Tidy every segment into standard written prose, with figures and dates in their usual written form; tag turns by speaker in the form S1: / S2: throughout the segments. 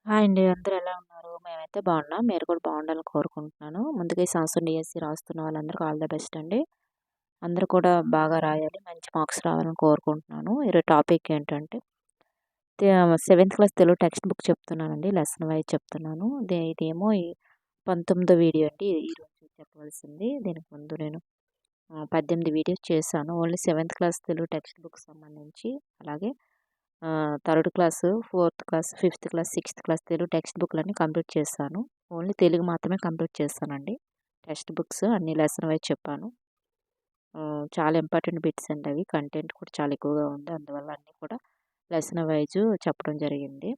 S1: Hi అండి. అందరూ ఎలా ఉన్నారు? మేమైతే బాగున్నాం. మీరు కూడా బాగుండాలని కోరుకుంటున్నాను. ముందుగా ఈ సంవత్సరం డీఎస్సీ రాస్తున్న వాళ్ళందరికీ ఆల్ ద బెస్ట్ అండి. అందరూ కూడా బాగా రాయాలి. మంచి మార్క్స్ రావాలని కోరుకుంటున్నాను. ఈరోజు టాపిక్ ఏంటంటే seventh class Telugu text book చెప్తున్నానండి. లెసన్ వైజ్ చెప్తున్నాను. ఇదేమో 19వ వీడియో అండి. ఈరోజు చెప్పవలసింది. దీనికి ముందు నేను 18 వీడియోస్ చేశాను. Only seventh class Telugu text book సంబంధించి, అలాగే third class, fourth class, fifth class, sixth class Telugu text బుక్లన్నీ కంప్లీట్ చేశాను. ఓన్లీ తెలుగు మాత్రమే కంప్లీట్ చేస్తానండి. టెక్స్ట్ బుక్స్ అన్ని లెసన్ వైజ్ చెప్పాను. చాలా ఇంపార్టెంట్ బిట్స్ అండి అవి. కంటెంట్ కూడా చాలా ఎక్కువగా ఉంది. అందువల్ల అన్నీ కూడా లెసన్ వైజ్ చెప్పడం జరిగింది.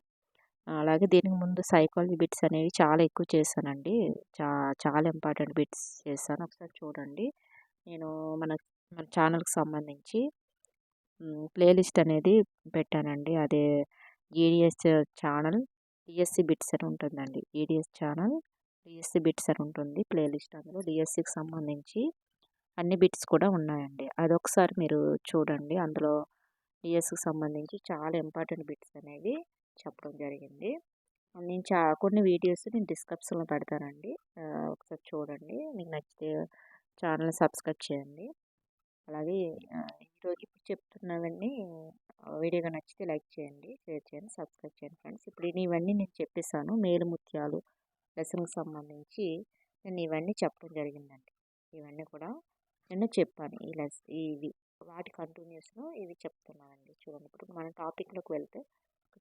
S1: అలాగే దీనికి ముందు సైకాలజీ బిట్స్ అనేవి చాలా ఎక్కువ చేశానండి. చాలా ఇంపార్టెంట్ బిట్స్ చేశాను. ఒకసారి చూడండి. నేను మన మన ఛానల్కి సంబంధించి ప్లేలిస్ట్ అనేది పెట్టానండి. అదే ఈడిఎస్ ఛానల్ డిఎస్సి బిట్స్ అని ఉంటుందండి. ఈడిఎస్ ఛానల్ డిఎస్సి బిట్స్ అని ఉంటుంది ప్లేలిస్ట్. అందులో డిఎస్సికి సంబంధించి అన్ని బిట్స్ కూడా ఉన్నాయండి. అదొకసారి మీరు చూడండి. అందులో డిఎస్సికి సంబంధించి చాలా ఇంపార్టెంట్ బిట్స్ అనేవి చెప్పడం జరిగింది. నేను కొన్ని వీడియోస్ నేను డిస్క్రిప్షన్లో పెడతానండి. ఒకసారి చూడండి. మీకు నచ్చితే ఛానల్ని సబ్స్క్రైబ్ చేయండి. అలాగే ఈరోజు ఇప్పుడు చెప్తున్నవన్నీ వీడియోగా నచ్చితే లైక్ చేయండి, షేర్ చేయండి, సబ్స్క్రైబ్ చేయండి ఫ్రెండ్స్. ఇప్పుడు ఇవన్నీ నేను చెప్పేసాను. మేలు ముత్యాలు లెసన్కి సంబంధించి నేను ఇవన్నీ చెప్పడం జరిగిందండి. ఇవన్నీ కూడా నేను చెప్పాను. ఇవి వాటి కంటిన్యూస్లో ఇవి చెప్తున్నానండి. చూడండి, ఇప్పుడు మన టాపిక్లోకి వెళ్తే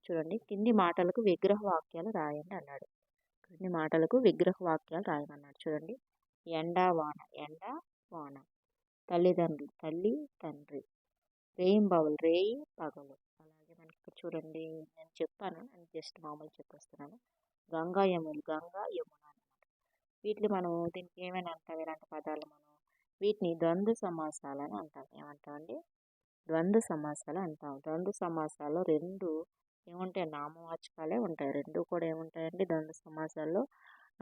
S1: చూడండి, కింది మాటలకు విగ్రహ వాక్యాలు రాయండి అన్నాడు. కింది మాటలకు విగ్రహ వాక్యాలు రాయమన్నాడు. చూడండి, ఎండ వాన, ఎండ వాన, తల్లిదండ్రులు, తల్లి తండ్రి, రేయింబవలు, రేయి పగలు. అలాగే మనకి ఇక్కడ చూడండి, నేను చెప్పాను, నేను జస్ట్ మామూలు చెప్పేస్తున్నాను. గంగా యములు, గంగా యమున అనమాట. వీటిని మనం దీనికి ఏమైనా అంటాం, ఇలాంటి పదాలు మనం వీటిని ద్వంద్వ సమాసాలని అంటాం. ఏమంటామండి? ద్వంద్వ సమాసాలు అంటాం. ద్వంద్వ సమాసాల్లో రెండు ఏముంటాయి? నామవాచకాలే ఉంటాయి. రెండు కూడా ఏముంటాయండి? ద్వంద్వ సమాసాల్లో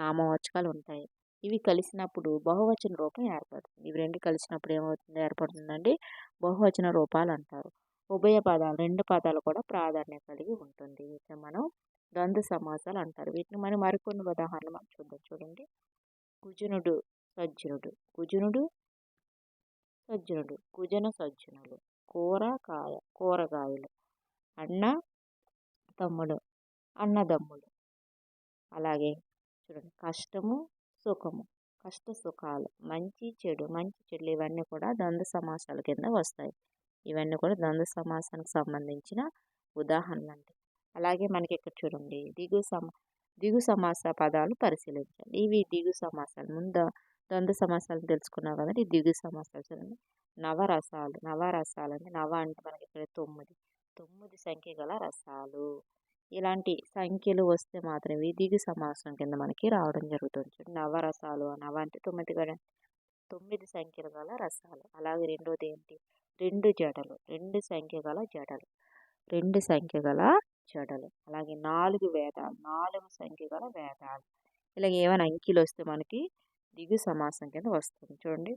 S1: నామవాచకాలు ఉంటాయి. ఇవి కలిసినప్పుడు బహువచన రూపం ఏర్పడుతుంది. ఇవి రెండు కలిసినప్పుడు ఏర్పడుతుందండి? బహువచన రూపాలు అంటారు. ఉభయ పదాలు, రెండు పదాలు కూడా ప్రాధాన్యత కలిగి ఉంటుంది. వీటిని మనం ద్వంద్వ సమాసాలు అంటారు. వీటిని మనం మరికొన్ని ఉదాహరణలు మనం చూద్దాం. చూడండి, కుజనుడు, సజ్జనుడు, కుజనుడు, సజ్జనుడు, కుజన సజ్జనులు, కూరగాయలు, అన్న తమ్ముడు, అన్నదమ్ములు. అలాగే చూడండి, కష్టము, సుఖము, కష్ట సుఖాలు, మంచి చెడులు, ఇవన్నీ కూడా ద్వంద్వ సమాసాల కింద వస్తాయి. ఇవన్నీ కూడా ద్వంద్వ సమాసానికి సంబంధించిన ఉదాహరణలు అంటే. అలాగే మనకి ఇక్కడ చూడండి, దిగు సమాస పదాలు పరిశీలించండి. ఇవి దిగు సమాసాలు. ముందు ద్వంద్వ సమాసాలను తెలుసుకున్నాం కదండి. దిగు సమాసాలు చూడండి. నవరసాలు అంటే నవ అంటే మనకి ఇక్కడ 9 సంఖ్య గల రసాలు. ఇలాంటి సంఖ్యలు వస్తే మాత్రం ఇవి దిగు సమాసం కింద మనకి రావడం జరుగుతుంది. చూడండి, నవరసాలు, నవ అంటే 9 సంఖ్యలు గల రసాలు. అలాగే రెండోది ఏంటి? రెండు సంఖ్య గల జడలు, అలాగే 4 వేదాలు, 4 సంఖ్య గల వేదాలు. ఇలాగ ఏమైనా అంకెలు వస్తే మనకి దిగు సమాసం కింద వస్తుంది. చూడండి,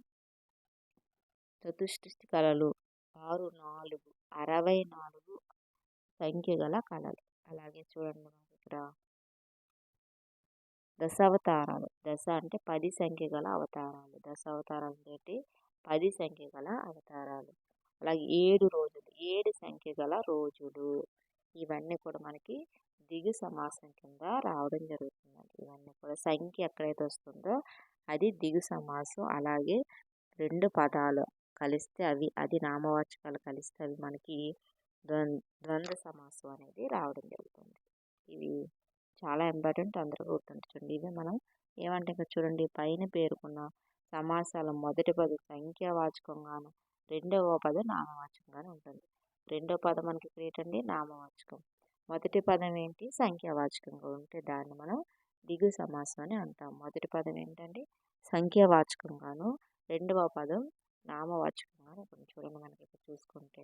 S1: చతుష్టి కళలు, 6, 4, 64 సంఖ్య గల కళలు. అలాగే చూడండి, మనకి ఇక్కడ దశావతారాలు, దశ అంటే 10 సంఖ్య గల అవతారాలు. దశావతారాలు ఏంటి? 10 సంఖ్య గల అవతారాలు. అలాగే 7 రోజులు, 7 సంఖ్య గల రోజులు. ఇవన్నీ కూడా మనకి దిగు సమాసం కింద రావడం జరుగుతుందండి. ఇవన్నీ కూడా సంఖ్య ఎక్కడైతే వస్తుందో అది దిగు సమాసం. అలాగే రెండు పదాలు కలిస్తే అది నామవాచకాలు కలిస్తే అవి మనకి ద్వంద్వ సమాసం అనేది రావడం జరుగుతుంది. ఇవి చాలా ఇంపార్టెంట్, అందరూ గుర్తుంచుకోండి. ఇవి మనం ఏమంటే ఇక్కడ చూడండి, పైన పేర్కొన్న సమాసాల మొదటి పదం సంఖ్యావాచకంగాను, రెండవ పదం నామవాచకంగాను ఉంటుంది. రెండవ పదం మనకి ఏంటండి? నామవాచకం. మొదటి పదం ఏంటి? సంఖ్యావాచకంగా ఉంటే దాన్ని మనం దిగు సమాసం అని అంటాం. మొదటి పదం ఏంటండి? సంఖ్యావాచకంగాను, రెండవ పదం నామవాచకంగాను ఉంటుంది. చూడండి, మనకి ఇక్కడ చూసుకుంటే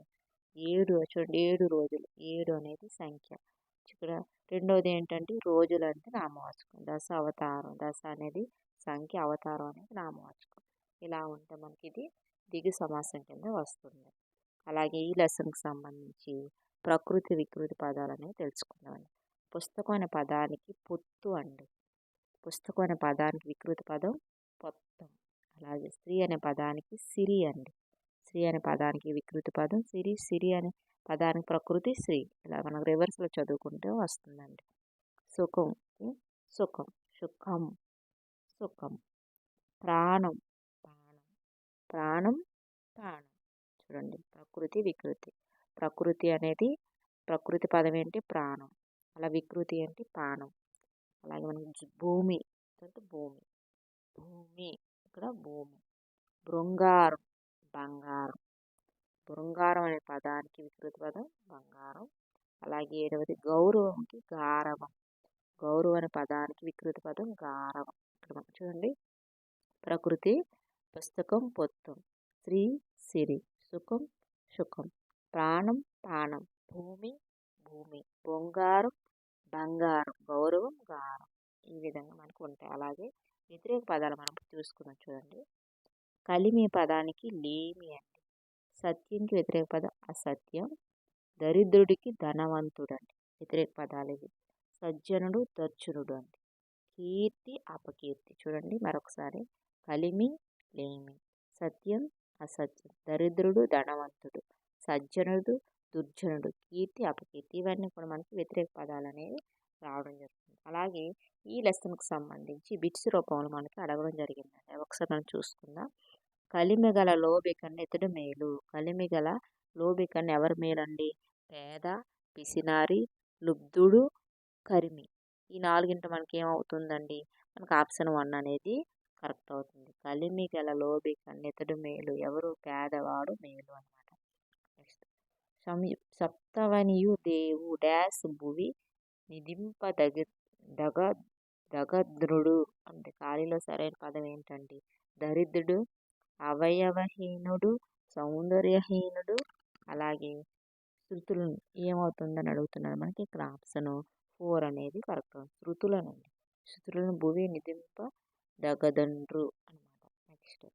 S1: 7 చూడండి, 7 రోజులు, 7 అనేది సంఖ్య. ఇక్కడ రెండవది ఏంటంటే రోజులు అంటే నామవాచకం. దశ అవతారం, దశ అనేది సంఖ్య, అవతారం అనేది నామవాచకం. ఇలా ఉంటే మనకి ఇది దిగు సమాసం కింద వస్తుంది. అలాగే ఈ లెసన్కి సంబంధించి ప్రకృతి వికృతి పదాలు అనేవి తెలుసుకుందామండి. పుస్తకం అనే పదానికి పొత్తు అండి. పుస్తకం అనే పదానికి వికృతి పదం పొత్తం. అలాగే స్త్రీ అనే పదానికి సిరి అండి. స్త్రీ అనే పదానికి వికృతి పదం సిరి. సిరి అనే పదానికి ప్రకృతి శ్రీ. ఇలా మనం రివర్స్లో చదువుకుంటే వస్తుందండి. సుఖం సుఖం, సుఖం సుఖం. ప్రాణం ప్రాణం, ప్రాణం ప్రాణం. చూడండి ప్రకృతి వికృతి. ప్రకృతి అనేది ప్రకృతి పదం ఏంటి ప్రాణం, అలా వికృతి ఏంటి ప్రాణం. అలాగే మనకి భూమి అంటే భూమి, భూమి ఇక్కడ భూమి. బృంగారం బంగారం. బృంగారం అనే పదానికి వికృతి పదం బంగారం. అలాగే 7వది గౌరవంకి గారవం. గౌరవం అనే పదానికి వికృతి పదం గారవం. ఇక్కడ మనం చూడండి ప్రకృతి పుస్తకం పొత్తం, స్త్రీ సిరి, సుఖం సుఖం, ప్రాణం ప్రాణం, భూమి భూమి, బొంగారం బంగారం, గౌరవం గారం. ఈ విధంగా మనకు ఉంటాయి. అలాగే వ్యతిరేక పదాలు మనం చూసుకుందాం. చూడండి కలిమి పదానికి లేమి అండి. సత్యంకి వ్యతిరేక పదం అసత్యం. దరిద్రుడికి ధనవంతుడు అండి వ్యతిరేక పదాలు ఇవి. సజ్జనుడు దర్జనుడు అండి. కీర్తి అపకీర్తి. చూడండి మరొకసారి కలిమి లేమి, సత్యం అసత్యం, దరిద్రుడు ధనవంతుడు, సజ్జనుడు దుర్జనుడు, కీర్తి అపకీర్తి. ఇవన్నీ కూడా మనకి వ్యతిరేక పదాలు అనేవి రావడం జరుగుతుంది. అలాగే ఈ లెసన్కి సంబంధించి బిట్స్ రూపంలో మనకి అడగడం జరిగిందండి. ఒకసారి మనం చూసుకుందాం. కలిమిగల లోబి కన్నా ఇతడు మేలు. కలిమిగల లోబి కన్నా ఎవరు మేలండి? పేద, పిసినారి, లుబ్ధుడు, కరిమి. ఈ నాలుగింట మనకి ఏమవుతుందండి? మనకు ఆప్షన్ 1 అనేది కరెక్ట్ అవుతుంది. కలిమి గల లోబి కన్నా ఇతడు మేలు. ఎవరు? పేదవాడు మేలు అనమాట. నెక్స్ట్ సప్తవనియు దేవు డాష్ భువి దగద్రుడు అంటే ఖాళీలో సరైన పదం ఏంటండి? దరిద్రుడు, అవయవహీనుడు, సౌందర్యహీనుడు. అలాగే శృతులను ఏమవుతుందని అడుగుతున్నారు మనకి. ఇక్కడ ఆప్షన్ 4 అనేది కరెక్ట్ అవుతుంది. శృతులనండి. శృతులను భువి దగదండ్రు అనమాట. నెక్స్ట్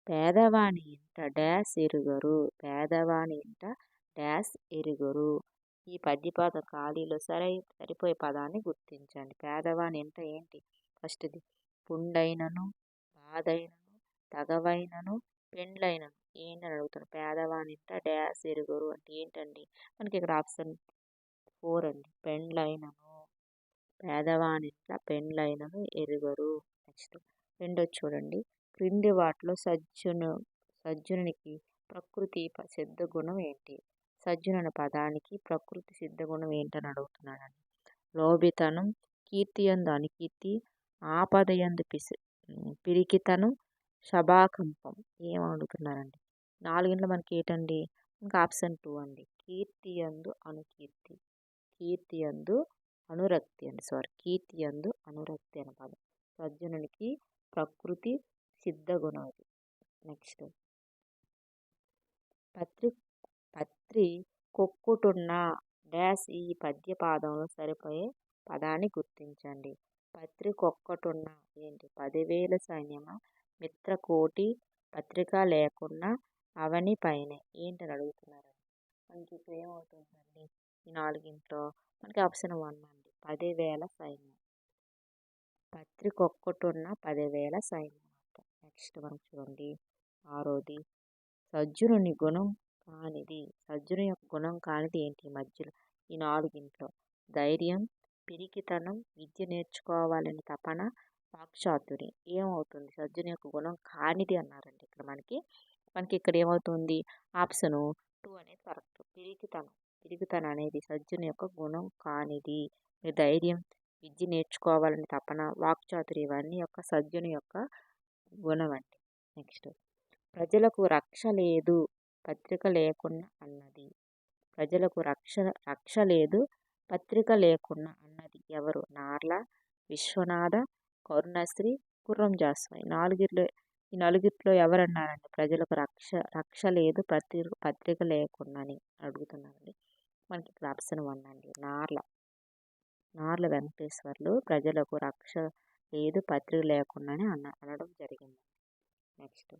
S1: పేదవాని ఇంట డాష్ ఎరుగరు. పేదవాని ఇంట డాష్ ఎరుగరు. ఈ పద్యపాద ఖాళీలో సరిపోయే పదాన్ని గుర్తించండి. పేదవాని ఇంట ఏంటి? ఫస్ట్ది పుండైనను, బాధైనను, తగవైనను, పెండ్లైనను ఏంటని అడుగుతాను. పేదవాని ఇంట డాష్ ఎరుగరు అంటే ఏంటండి? మనకి ఇక్కడ ఆప్షన్ 4 అండి. పెండ్లైనను. పేదవాని ఇంట పెండ్లైనను ఎరుగరు. నెక్స్ట్ రెండోది చూడండి. క్రింది వాటిలో సజ్జనునికి ప్రకృతి సిద్ధ గుణం ఏంటి? సజ్జను అనే పదానికి ప్రకృతి సిద్ధ గుణం ఏంటని అడుగుతున్నాడండి. లోభితనం, కీర్తియందు అనికీర్తి, ఆపదయందు పిరికితనం, శభాకంపం. ఏం అడుగుతున్నారండి? నాలుగింట్లో మనకి ఏంటండి? ఇంకా ఆప్షన్ 2 అండి. కీర్తియందు అనుకీర్తి. కీర్తియందు అనురక్తి అండి. కీర్తియందు అనురక్తి అనే పదం. సజ్జనునికి ప్రకృతి సిద్ధ గుణం ఇది. నెక్స్ట్ పత్రి కొక్కుటున్న డాష్. ఈ పద్యపాదంలో సరిపోయే పదాన్ని గుర్తించండి. పత్రి కొక్కటున్న ఏంటి? 10,000 సైన్యమా, మిత్రకోటి, పత్రిక లేకున్నా అవని పైనే ఏంటని అడుగుతున్నారు. మనకి ఇప్పుడు ఏమవుతుందండి? ఈ నాలుగింట్లో మనకి ఆప్షన్ 1 అండి. 10,000 సైన్యం. పత్రిక ఒక్కటున్న 10,000 సైన్యం. నెక్స్ట్ మనం చూడండి 6వది సజ్జనుని గుణం కానిది. సజ్జను యొక్క గుణం కానిది ఏంటి? మధ్యలో ఈ నాలుగింట్లో ధైర్యం, పిరికితనం, విద్య నేర్చుకోవాలని తపన, వాక్చాతుర్యం. ఏమవుతుంది? సజ్జను యొక్క గుణం కానిది అన్నారండి. ఇక్కడ మనకి ఇక్కడ ఏమవుతుంది? ఆప్షన్ 2 అనేది కరెక్ట్. పిరికితనం అనేది సజ్జను యొక్క గుణం కానిది. ధైర్యం, విద్య నేర్చుకోవాలని తపన, వాక్చాతుర్యం ఇవన్నీ యొక్క సజ్జను యొక్క గుణం అండి. నెక్స్ట్ ప్రజలకు రక్ష లేదు పత్రిక లేకున్నా అన్నది. ప్రజలకు రక్ష లేదు పత్రిక లేకున్నా అన్నది ఎవరు? నార్ల, విశ్వనాథ, కరుణశ్రీ, గుర్రం జాస్వాయి. ఈ నలుగురిలో ఎవరన్నారండి? ప్రజలకు రక్ష లేదు పత్రిక లేకున్నా అని అడుగుతున్నారండి. మనకి ఇక్కడ ఆప్షన్ 1 అండి. నార్ల వెంకటేశ్వర్లు ప్రజలకు రక్ష లేదు పత్రిక లేకుండా అనడం జరిగింది. నెక్స్ట్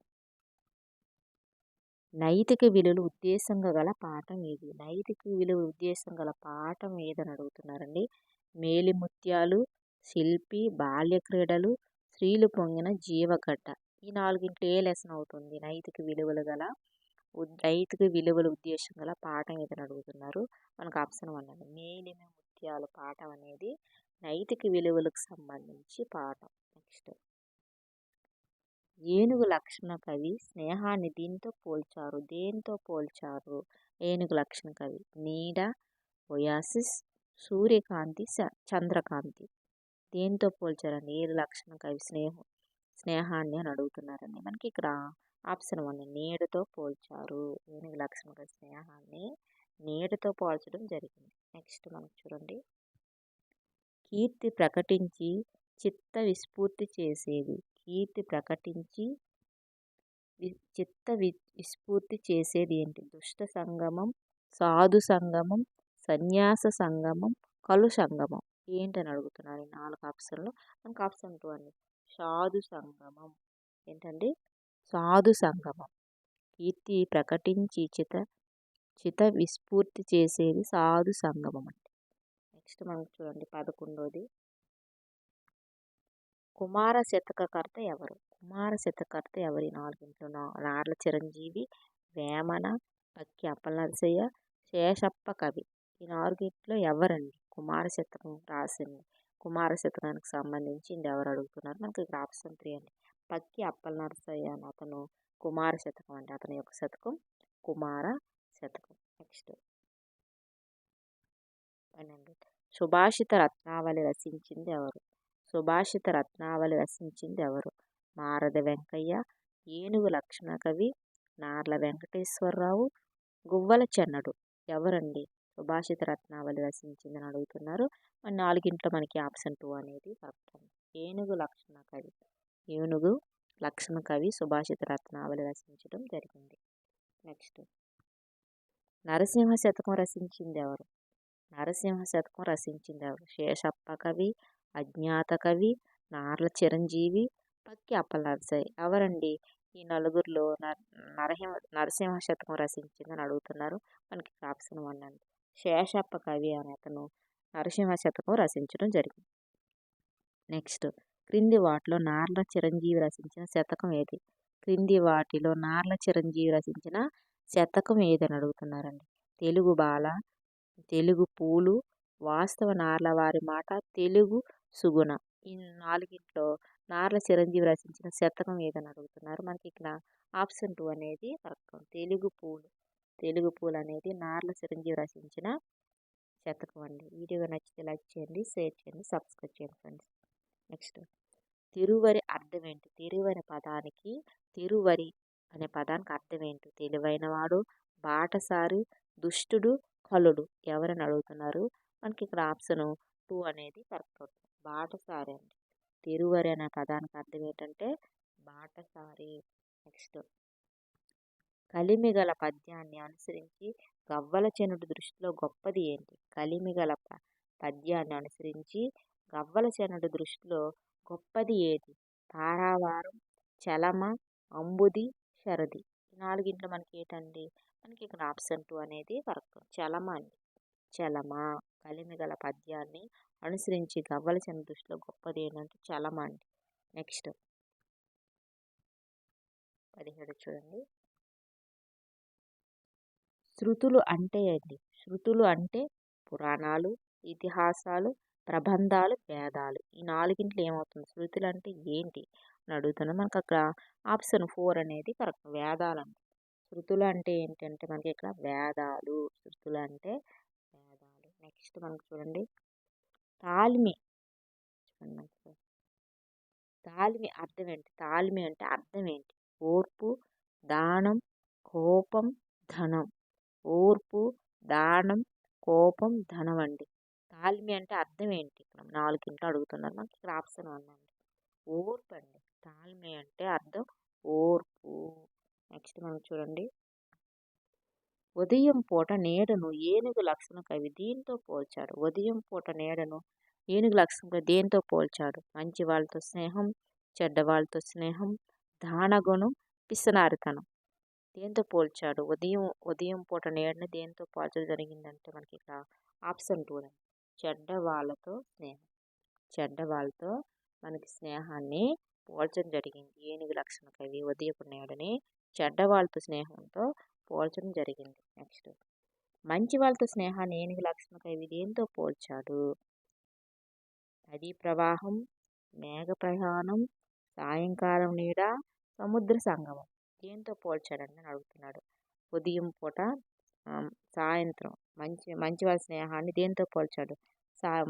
S1: నైతిక విలువలు ఉద్దేశంగా గల పాఠం ఏది? నైతిక విలువ ఉద్దేశం గల పాఠం ఏదని అడుగుతున్నారండి. మేలిముత్యాలు, శిల్పి, బాల్య క్రీడలు, స్త్రీలు పొంగిన జీవగడ్డ. ఈ నాలుగింట్లో ఏ లెసన్ అవుతుంది? నైతిక విలువలు గల నైతిక విలువల ఉద్దేశం గల పాఠం ఏదని అడుగుతున్నారు. మనకు ఆప్షన్ 1 అండి. మేలిమి ముత్యాలు పాఠం అనేది నైతిక విలువలకు సంబంధించి పాఠం. నెక్స్ట్, ఏనుగు లక్షణ కవి స్నేహాన్ని దీంతో పోల్చారు. దేంతో పోల్చారు? ఏనుగు లక్షణ కవి నీడ, ఒయాసిస్, సూర్యకాంతి, చంద్రకాంతి. దేంతో పోల్చారండి? ఏడు లక్షణ కవి స్నేహాన్ని అని అడుగుతున్నారండి. మనకి ఇక్కడ ఆప్షన్ 1 నీడతో పోల్చారు. ఏనుగు లక్షణ కవి స్నేహాన్ని నీడతో పోల్చడం జరిగింది. నెక్స్ట్ మనకు చూడండి, కీర్తి ప్రకటించి చిత్త విస్ఫూర్తి చేసేది. కీర్తి ప్రకటించి చిత్త విస్ఫూర్తి చేసేది ఏంటి? దుష్ట సంగమం, సాధు సంగమం, సన్యాస సంగమం, కలు సంగమం. ఏంటని అడుగుతున్నారు ఈ 4 ఆప్షన్లో. మనకు ఆప్షన్ 2 అండి, సాధు సంగమం. ఏంటండి? సాధు సంగమం. కీర్తి ప్రకటించి చిత విస్ఫూర్తి చేసేది సాధు సంగమం అంటే. నెక్స్ట్ మనకు చూడండి 11వది, కుమార శతకకర్త ఎవరు? కుమార శతకర్త ఎవరు? 4 నార్ల చిరంజీవి, వేమన, పక్కి అప్పలనరసయ్య, శేషప్ప కవి. ఈ 4 ఎవరండి కుమార శతకం రాసింది? కుమార శతకానికి సంబంధించి ఎవరు అడుగుతున్నారు? మనకి ఇక్కడ ఆప్షన్ 3 అండి, పక్కి అప్పలనరసయ్య అని అతను కుమార శతకం అంటే అతని యొక్క శతకం కుమార శతకం. నెక్స్ట్ 12, సుభాషిత రత్నావళి రచించింది ఎవరు? సుభాషిత రత్నావళి రచించింది ఎవరు? మారద వెంకయ్య, ఏనుగు లక్ష్మణ కవి, నార్ల వెంకటేశ్వరరావు, గువ్వల చెన్నడు. ఎవరండి సుభాషిత రత్నావళి రచించిందని అడుగుతున్నారు. మన 4 మనకి ఆప్షన్ 2 అనేది కరెక్ట్. ఏనుగు లక్షణ కవి, ఏనుగు లక్షణ కవి సుభాషిత రత్నావళి రచించడం జరిగింది. నెక్స్ట్, నరసింహ శతకం రచించింది ఎవరు? నరసింహ శతకం రచించింది ఎవరు? శేషప్ప కవి, అజ్ఞాత కవి, నార్ల చిరంజీవి, పక్కి అప్పలనరసయ్య. ఎవరండి ఈ 4 నరసింహ శతకం రచించిందని అడుగుతున్నారు. మనకి ఆప్షన్ 1 అండి, శేషప్ప కవి అనే అతను నరసింహ శతకం రచించడం జరిగింది. నెక్స్ట్, క్రింది వాటిలో నార్ల చిరంజీవి రచించిన శతకం ఏది? క్రింది వాటిలో నార్ల చిరంజీవి రచించిన శతకం ఏదని అడుగుతున్నారండి. తెలుగు బాల, తెలుగు పూలు, వాస్తవ నార్ల వారి మాట, తెలుగు సుగుణ. ఈ 4 నార్ల చిరంజీవి రచించిన శతకం ఏదని అడుగుతున్నారు. మనకి ఇక్కడ ఆప్షన్ 2 అనేది కరెక్ట్. తెలుగు పూలు. తెలుగు పూలు అనేది నార్ల చిరంజీవి రచించిన శతకం అండి. వీడియో నచ్చితే లైక్ చేయండి, షేర్ చేయండి, సబ్స్క్రైబ్ చేయండి ఫ్రెండ్స్. నెక్స్ట్, తిరువరి అర్థం ఏంటి? తిరువరి అనే పదానికి అర్థం ఏంటి? తెలివైన వాడు, బాటసారి, దుష్టుడు, కలుడు. ఎవరని అడుగుతున్నారు. మనకి ఇక్కడ ఆప్షన్ 2 అనేది కరెక్ట్ అవుతుంది, బాటసారి అండి. తిరువరి అనే పదానికి అర్థం ఏంటంటే బాటసారి. నెక్స్ట్, కలిమిగల పద్యాన్ని అనుసరించి గవ్వలచెన్నుడి దృష్టిలో గొప్పది ఏంటి? కలిమిగల పద్యాన్ని అనుసరించి గవ్వలచెన్నుడి దృష్టిలో గొప్పది ఏది? పారావారం, చలమ, అంబుది, శరది. ఈ 4 మనకి ఏంటండి? మనకి ఇక్కడ ఆప్షన్ 2 అనేది కరెక్ట్, చలమ అండి. చలమ. కలిమిగల పద్యాన్ని అనుసరించి గవ్వలచెన్నుడి దృష్టిలో గొప్పది ఏంటంటే చలమ అండి. నెక్స్ట్ 17 చూడండి, శృతులు అంటే ఏంటి? శృతులు అంటే పురాణాలు, ఇతిహాసాలు, ప్రబంధాలు, వేదాలు. ఈ 4 ఏమవుతుంది? శృతులు అంటే ఏంటి అని అడుగుతున్నాం. మనకు అక్కడ ఆప్షన్ 4 అనేది కరెక్ట్, వేదాలండి. శృతులు అంటే ఏంటంటే మనకి ఇక్కడ వేదాలు. శృతులు అంటే వేదాలు. నెక్స్ట్ మనకు చూడండి, తాలిమి. తాలిమి అర్థం ఏంటి? తాలిమి అంటే అర్థం ఏంటి? ఓర్పు, దానం, కోపం, ధనం. ఓర్పు, దానం, కోపం, ధనం అండి. తాలిమి అంటే అర్థం ఏంటి? ఇక్కడ 4 అడుగుతున్నారు. మనకి ఇక్కడ ఆప్షన్ 1 అండి, ఓర్పు అండి. తాలిమి అంటే అర్థం ఓర్పు. నెక్స్ట్ మనం చూడండి, ఉదయం పూట నీడను ఏనుగు లక్షణ కవి దీంతో పోల్చాడు. ఉదయం పూట నీడను ఏనుగు లక్షణ కవి దేంతో పోల్చాడు? మంచి వాళ్ళతో స్నేహం, చెడ్డ వాళ్ళతో స్నేహం, దానగుణం, పిసనారితనం. దేంతో పోల్చాడు? ఉదయం పూట నీడని దేంతో పోల్చడం జరిగిందంటే మనకి ఇక్కడ ఆప్షన్ 2 చెడ్డవాళ్ళతో స్నేహం. చెడ్డవాళ్ళతో మనకి స్నేహాన్ని పోల్చడం జరిగింది. ఏనుగు లక్షణ కవి ఉదయపు నీడని చెడ్డవాళ్ళతో స్నేహంతో పోల్చడం జరిగింది. నెక్స్ట్ మంచి వాళ్ళతో స్నేహాన్ని ఏనుగు లక్షణ కవి దేంతో పోల్చాడు? నదీ ప్రవాహం, మేఘ ప్రయాణం, సాయంకాలం నీడ, సముద్ర సంగమం దేంతో పోల్చాడని అడుగుతున్నాడు. ఉదయం పూట సాయంత్రం మంచి వాళ్ళ స్నేహాన్ని దేంతో పోల్చాడు?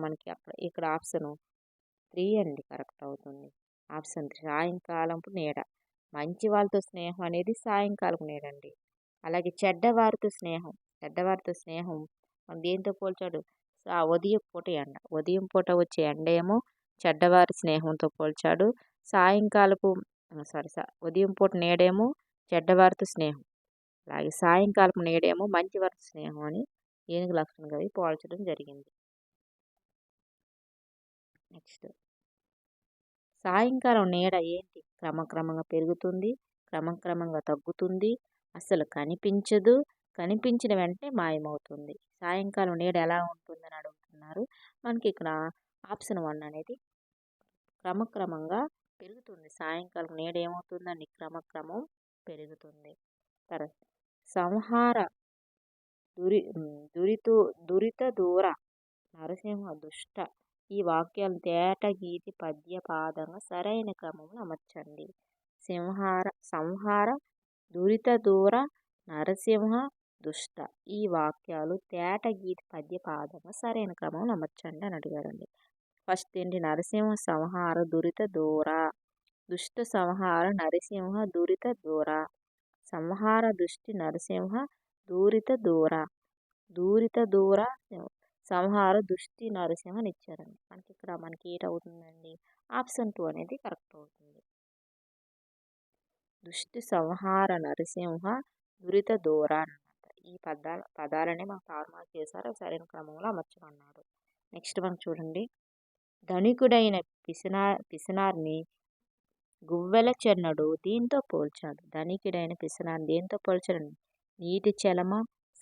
S1: మనకి ఇక్కడ ఆప్షన్ 3 అండి కరెక్ట్ అవుతుంది. ఆప్షన్ 3 సాయంకాలపు నీడ. మంచి వాళ్ళతో స్నేహం అనేది సాయంకాలపు నీడ అండి. అలాగే చెడ్డవారితో స్నేహం మనం దేంతో పోల్చాడు? ఉదయం పూట ఎండ. ఉదయం పూట వచ్చే ఎండ ఏమో చెడ్డవారి స్నేహంతో పోల్చాడు. ఉదయం పూట నీడేమో చెడ్డవారితో స్నేహం. అలాగే సాయంకాలపు నీడేమో మంచివారితో స్నేహం అని ఏనుగు లక్షణ కవి పోల్చడం జరిగింది. నెక్స్ట్ సాయంకాలం నీడ ఏంటి? క్రమక్రమంగా పెరుగుతుంది, క్రమక్రమంగా తగ్గుతుంది, అసలు కనిపించదు, కనిపించిన వెంటనే మాయమవుతుంది. సాయంకాలం నీడ ఎలా ఉంటుందని అడుగుతున్నారు. మనకి ఇక్కడ ఆప్షన్ 1 అనేది క్రమక్రమంగా పెరుగుతుంది. సాయంకాలం నీడ ఏమవుతుందండి? క్రమక్రమం పెరుగుతుంది. తర్వాత సంహార దురిత దూర నరసింహ దుష్ట ఈ వాక్యాలను తేట గీతి పద్య పాదంగా సరైన క్రమంలో అమర్చండి. సంహార దురిత దూర నరసింహ దుష్ట ఈ వాక్యాలు తేట గీతి పద్య పాదంగా సరైన క్రమంలో అమర్చండి అని అడిగారండి. ఫస్ట్ ఏంటి? నరసింహ సంహార దురిత దూర, దుష్ట సంహార నరసింహ దురిత దూర, సంహార దుష్టి నరసింహ దూరిత దూర, దూరిత దూర సంహార దుష్టి నరసింహ అని ఇచ్చారండి. మనకి ఏటవుతుందండి? ఆప్షన్ 2 అనేది కరెక్ట్ అవుతుంది. దుష్టి సంహార నరసింహ దురిత దూర అన్నమాట. ఈ పదాలనే మాకు ఫార్మాట్ చేశారు, సరైన క్రమంలో అమర్చమన్నాడు. నెక్స్ట్ మనం చూడండి. ధనికుడైన పిసినారిని గువ్వెల చెన్నడు దీంతో పోల్చాడు. ధనికుడైన పిసినారిని దేంతో పోల్చాడు? నీటి చలమ,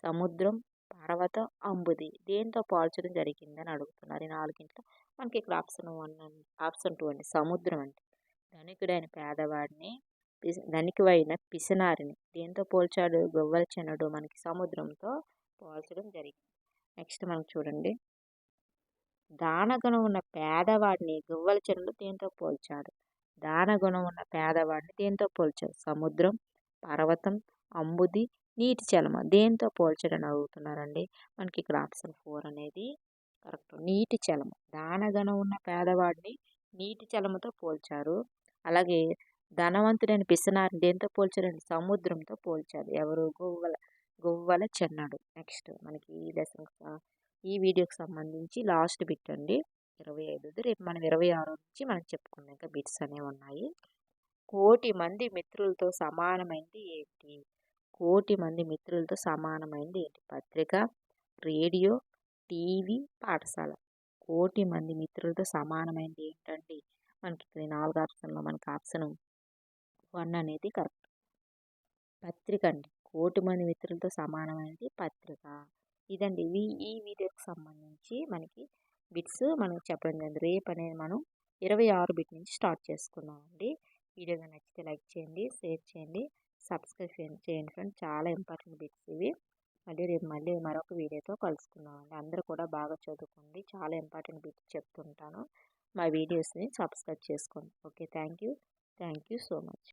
S1: సముద్రం, పర్వతం, అంబుది దేంతో పోల్చడం జరిగిందని అడుగుతున్నారు. ఈ 4 మనకి ఇక్కడ ఆప్షన్ 2 అండి సముద్రం అండి. ధనికుడైన పేదవాడిని ధనికువైన పిసినారిని దేంతో పోల్చాడు? గువ్వల చెన్నడు మనకి సముద్రంతో పోల్చడం జరిగింది. నెక్స్ట్ మనం చూడండి. దానగుణం ఉన్న పేదవాడిని గువ్వల చెన్నడు దేంతో పోల్చాడు? దానగుణం ఉన్న పేదవాడిని దేంతో పోల్చాడు? సముద్రం, పర్వతం, అంబుది, నీటి చలమ దేంతో పోల్చడని అడుగుతున్నారండి. మనకి ఇక్కడ ఆప్షన్ 4 అనేది కరెక్ట్. నీటి చలమ. దానగుణం ఉన్న పేదవాడిని నీటి చలమతో పోల్చారు. అలాగే ధనవంతుడైన పిసినారిని దేంతో పోల్చారండి? సముద్రంతో పోల్చారు. ఎవరు? గువ్వల చెన్నడు. నెక్స్ట్ మనకి ఈ వీడియోకి సంబంధించి లాస్ట్ బిట్ అండి 25. రేపు మనం 26 నుంచి మనం చెప్పుకుందాం. ఇంకా బిట్స్ అనేవి ఉన్నాయి. కోటి మంది మిత్రులతో సమానమైనది ఏంటి? కోటి మంది మిత్రులతో సమానమైనది ఏంటి? పత్రిక, రేడియో, టీవీ, పాఠశాల. కోటి మంది మిత్రులతో సమానమైనది ఏంటండి? మనకి 4 ఆప్షన్లో మనకి ఆప్షన్ 1 అనేది కరెక్ట్. పత్రిక అండి. కోటి మంది మిత్రులతో సమానమైనది పత్రిక. ఇదండి ఈ వీడియోకి సంబంధించి మనకి బిట్స్ మనకు చెప్పడం జరిగింది. రేపు అనేది మనం 26 బిట్ నుంచి స్టార్ట్ చేసుకున్నామండి. వీడియో నచ్చితే లైక్ చేయండి, షేర్ చేయండి, సబ్స్క్రైబ్ చేయండి ఫ్రెండ్స్. చాలా ఇంపార్టెంట్ బిట్స్ ఇవి. రేపు మరొక వీడియోతో కలుసుకుందామండి. అందరూ కూడా బాగా చదువుకోండి. చాలా ఇంపార్టెంట్ బిట్స్ చెప్తుంటాను. మా వీడియోస్ని సబ్స్క్రైబ్ చేసుకోండి. Okay, thank you so much.